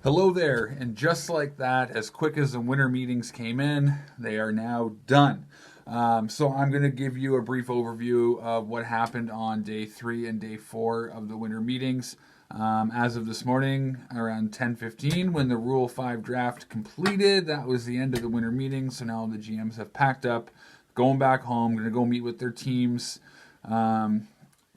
Hello there, and just like that, as quick as the winter meetings came in, they are now done. So I'm going to give you a brief overview of what happened on day 3 and day 4 of the winter meetings. As of this morning, around 10:15, when the Rule 5 draft completed, that was the end of the winter meeting. So now the GMs have packed up, going back home, going to go meet with their teams.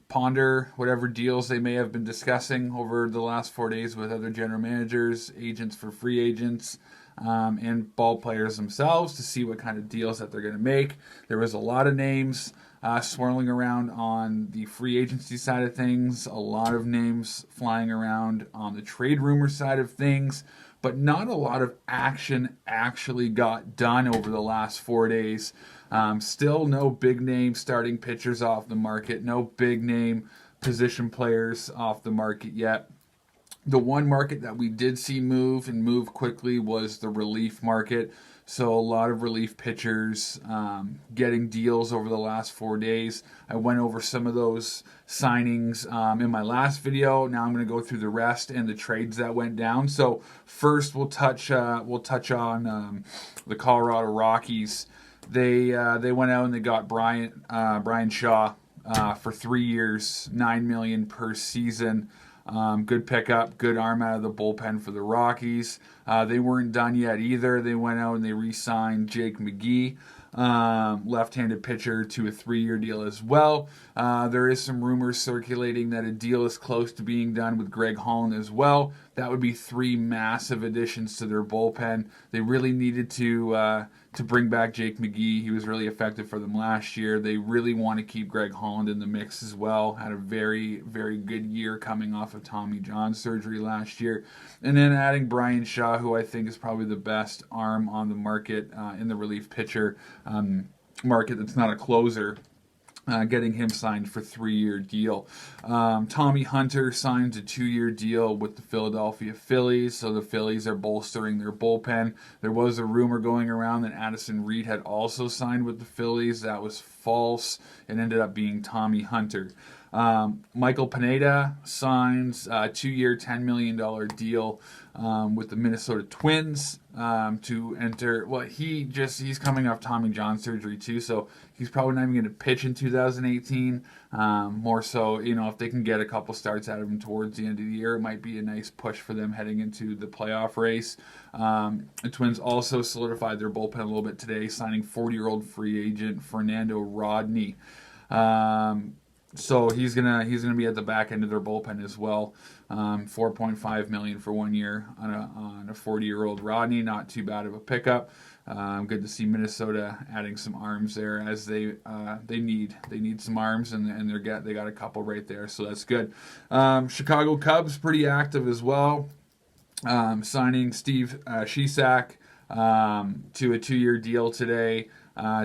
Ponder whatever deals they may have been discussing over the last 4 days with other general managers, agents for free agents, and ball players themselves to see what kind of deals that they're going to make. There was a lot of names swirling around on the free agency side of things, a lot of names flying around on the trade rumor side of things, but not a lot of action actually got done over the last 4 days. Still no big name starting pitchers off the market, no big name position players off the market yet. The one market that we did see move and move quickly was the relief market. So a lot of relief pitchers getting deals over the last 4 days. I went over some of those signings in my last video. Now I'm going to go through the rest and the trades that went down. So first we'll touch on the Colorado Rockies. They went out and they got Brian Shaw for 3 years, $9 million per season. Good pickup, good arm out of the bullpen for the Rockies. They weren't done yet either. They went out and they re-signed Jake McGee, left-handed pitcher, to a 3-year deal as well. There is some rumors circulating that a deal is close to being done with Greg Holland as well. That would be 3 massive additions to their bullpen. They really needed to bring back Jake McGee. He was really effective for them last year. They really want to keep Greg Holland in the mix as well. Had a very, very good year coming off of Tommy John surgery last year. And then adding Brian Shaw, who I think is probably the best arm on the market in the relief pitcher market that's not a closer. Getting him signed for a 3-year deal. Tommy Hunter signed a 2-year deal with the Philadelphia Phillies, so the Phillies are bolstering their bullpen. There was a rumor going around that Addison Reed had also signed with the Phillies. That was false. It ended up being Tommy Hunter. Michael Pineda signs a 2-year, $10 million deal with the Minnesota Twins to enter. Well, he's coming off Tommy John surgery too, so he's probably not even going to pitch in 2018. More so, if they can get a couple starts out of him towards the end of the year, it might be a nice push for them heading into the playoff race. The Twins also solidified their bullpen a little bit today, signing 40-year-old free agent Fernando Rodney. So he's gonna be at the back end of their bullpen as well. $4.5 million for 1 year on a 40-year-old Rodney. Not too bad of a pickup. Good to see Minnesota adding some arms there, as they need some arms, and they got a couple right there, so that's good. Chicago Cubs pretty active as well, signing Steve Shesak to a 2-year deal today.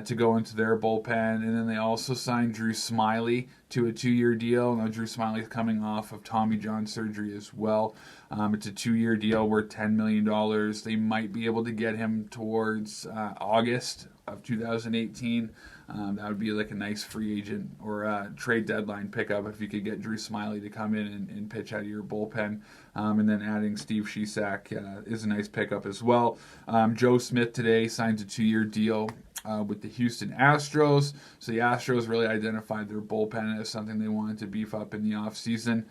To go into their bullpen. And then they also signed Drew Smyly to a 2-year deal. Now, Drew Smyly's coming off of Tommy John surgery as well. It's a 2-year deal worth $10 million. They might be able to get him towards August of 2018. That would be like a nice free agent or a trade deadline pickup if you could get Drew Smyly to come in and pitch out of your bullpen. And then adding Steve Shesak is a nice pickup as well. Joe Smith today signs a 2-year deal with the Houston Astros. So the Astros really identified their bullpen as something they wanted to beef up in the offseason.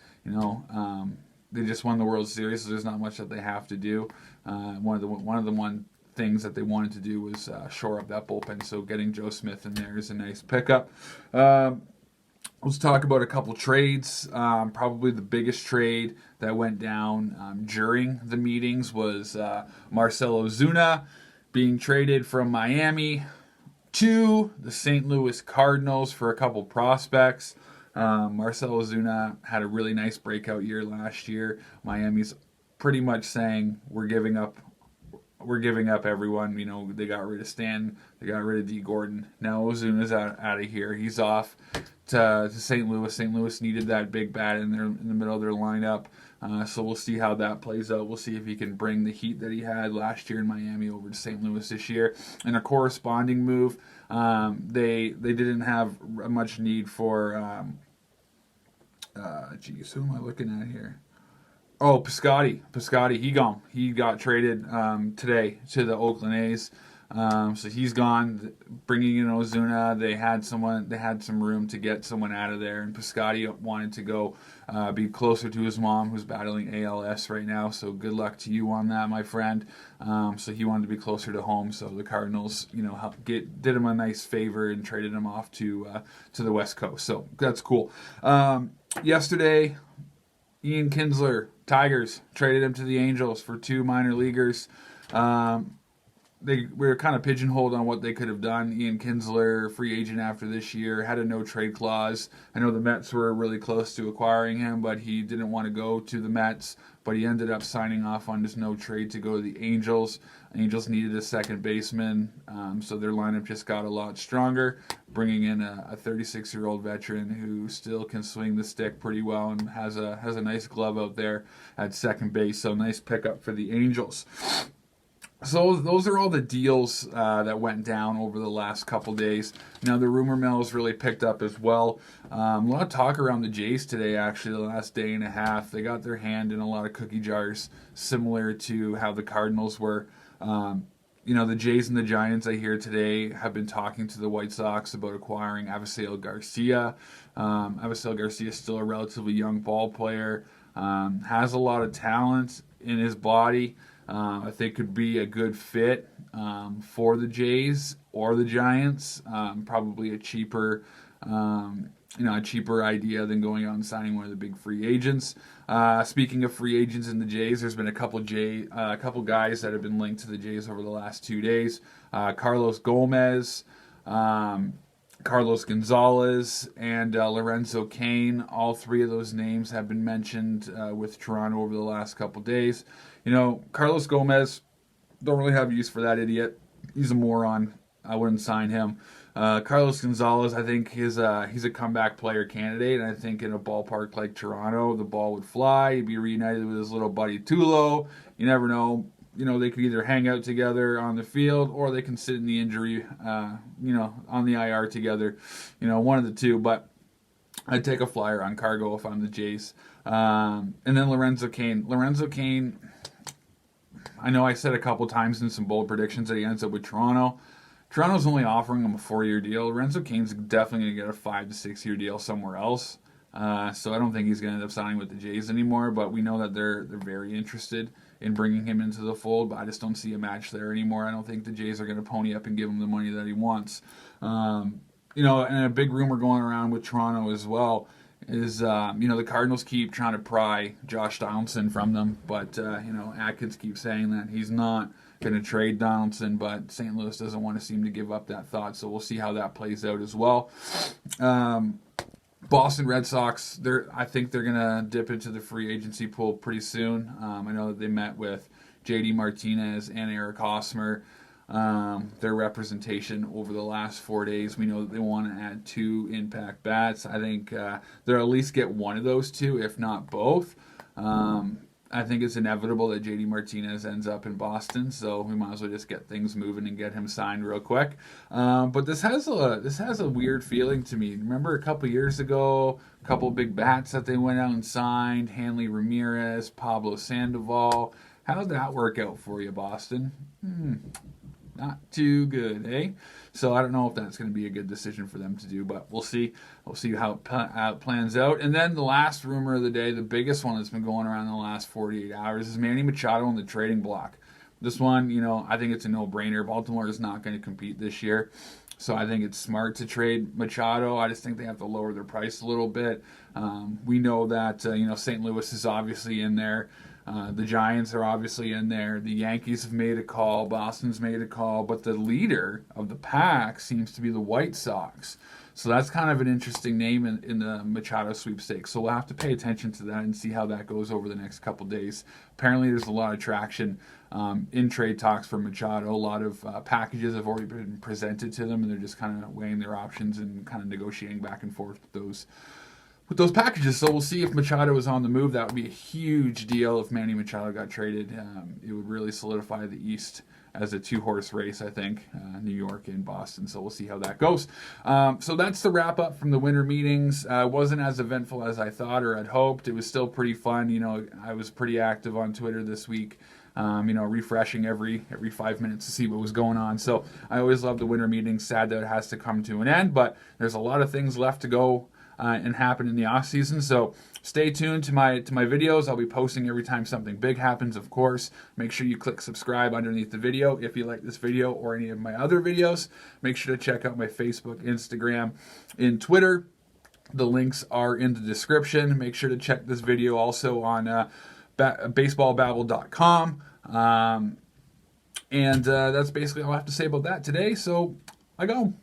They just won the World Series, so there's not much that they have to do. One of the things that they wanted to do was shore up that bullpen. So getting Joe Smith in there is a nice pickup. Let's talk about a couple trades. Probably the biggest trade that went down during the meetings was Marcell Ozuna being traded from Miami to the St. Louis Cardinals for a couple prospects. Marcell Ozuna had a really nice breakout year last year. Miami's pretty much saying we're giving up everyone. They got rid of Stan, they got rid of D. Gordon. Now Ozuna's out of here. He's off to St. Louis. St. Louis needed that big bat in the middle of their lineup. So we'll see how that plays out. We'll see if he can bring the heat that he had last year in Miami over to St. Louis this year. And a corresponding move, they didn't have much need for, who am I looking at here? Oh, Piscotty, he gone. He got traded today to the Oakland A's. So he's gone. Bringing in Ozuna, they had some room to get someone out of there, and Piscotty wanted to go be closer to his mom, who's battling ALS right now. So good luck to you on that, my friend. So he wanted to be closer to home. So the Cardinals, did him a nice favor and traded him off to the West Coast. So that's cool. Yesterday, Ian Kinsler, Tigers, traded him to the Angels for 2 minor leaguers. They were kind of pigeonholed on what they could have done. Ian Kinsler, free agent after this year, had a no-trade clause. I know the Mets were really close to acquiring him, but he didn't want to go to the Mets. But he ended up signing off on his no-trade to go to the Angels. Angels needed a second baseman, so their lineup just got a lot stronger, bringing in a 36-year-old veteran who still can swing the stick pretty well and has a nice glove out there at second base. So nice pickup for the Angels. So those are all the deals that went down over the last couple days. Now the rumor mill has really picked up as well. A lot of talk around the Jays today, actually, the last day and a half. They got their hand in a lot of cookie jars, similar to how the Cardinals were. The Jays and the Giants, I hear today, have been talking to the White Sox about acquiring Avisail Garcia. Avisail Garcia is still a relatively young ball player, has a lot of talent in his body. I think could be a good fit for the Jays or the Giants. Probably a cheaper idea than going out and signing one of the big free agents. Speaking of free agents in the Jays, there's been a couple guys that have been linked to the Jays over the last 2 days. Carlos Gomez, Carlos Gonzalez, and Lorenzo Cain. All 3 of those names have been mentioned with Toronto over the last couple days. Carlos Gomez, don't really have use for that idiot. He's a moron. I wouldn't sign him. Carlos Gonzalez, I think he's a comeback player candidate, and I think in a ballpark like Toronto, the ball would fly. He'd be reunited with his little buddy Tulo. You never know. They could either hang out together on the field or they can sit in the injury, on the IR together. One of the two. But I'd take a flyer on Cargo if I'm the Jays. And then Lorenzo Cain. Lorenzo Cain, I know I said a couple times in some bold predictions that he ends up with Toronto. Toronto's only offering him a 4-year deal. Lorenzo Cain's definitely going to get a 5 to 6 year deal somewhere else. So I don't think he's going to end up signing with the Jays anymore, but we know that they're very interested in bringing him into the fold, but I just don't see a match there anymore. I don't think the Jays are going to pony up and give him the money that he wants. And a big rumor going around with Toronto as well is, the Cardinals keep trying to pry Josh Donaldson from them, but, Atkins keeps saying that he's not going to trade Donaldson, but St. Louis doesn't want to seem to give up that thought, so we'll see how that plays out as well. Boston Red Sox, I think they're going to dip into the free agency pool pretty soon. I know that they met with J.D. Martinez and Eric Hosmer. Their representation over the last 4 days, we know that they want to add 2 impact bats. I think they'll at least get one of those 2, if not both. I think it's inevitable that J.D. Martinez ends up in Boston, so we might as well just get things moving and get him signed real quick. But this has a weird feeling to me. Remember a couple years ago, a couple big bats that they went out and signed, Hanley Ramirez, Pablo Sandoval. How did that work out for you, Boston? Not too good, eh? So I don't know if that's going to be a good decision for them to do, but we'll see. We'll see how it plans out. And then the last rumor of the day, the biggest one that's been going around in the last 48 hours, is Manny Machado on the trading block. This one, I think it's a no-brainer. Baltimore is not going to compete this year, so I think it's smart to trade Machado. I just think they have to lower their price a little bit. We know that St. Louis is obviously in there. The Giants are obviously in there. The Yankees have made a call. Boston's made a call. But the leader of the pack seems to be the White Sox. So that's kind of an interesting name in the Machado sweepstakes. So we'll have to pay attention to that and see how that goes over the next couple days. Apparently there's a lot of traction in trade talks for Machado. A lot of packages have already been presented to them, and they're just kind of weighing their options and kind of negotiating back and forth with those packages. So we'll see if Machado is on the move. That would be a huge deal if Manny Machado got traded. It would really solidify the East as a 2-horse race, I think, New York and Boston. So we'll see how that goes. So that's the wrap up from the winter meetings. Wasn't as eventful as I thought or had hoped. It was still pretty fun. I was pretty active on Twitter this week. Refreshing every 5 minutes to see what was going on. So I always love the winter meetings. Sad that it has to come to an end, but there's a lot of things left to go and happen in the off season. So stay tuned to my videos. I'll be posting every time something big happens, of course. Make sure you click subscribe underneath the video if you like this video or any of my other videos. Make sure to check out my Facebook, Instagram, and Twitter. The links are in the description. Make sure to check this video also on baseballbabble.com. And that's basically all I have to say about that today. So I go.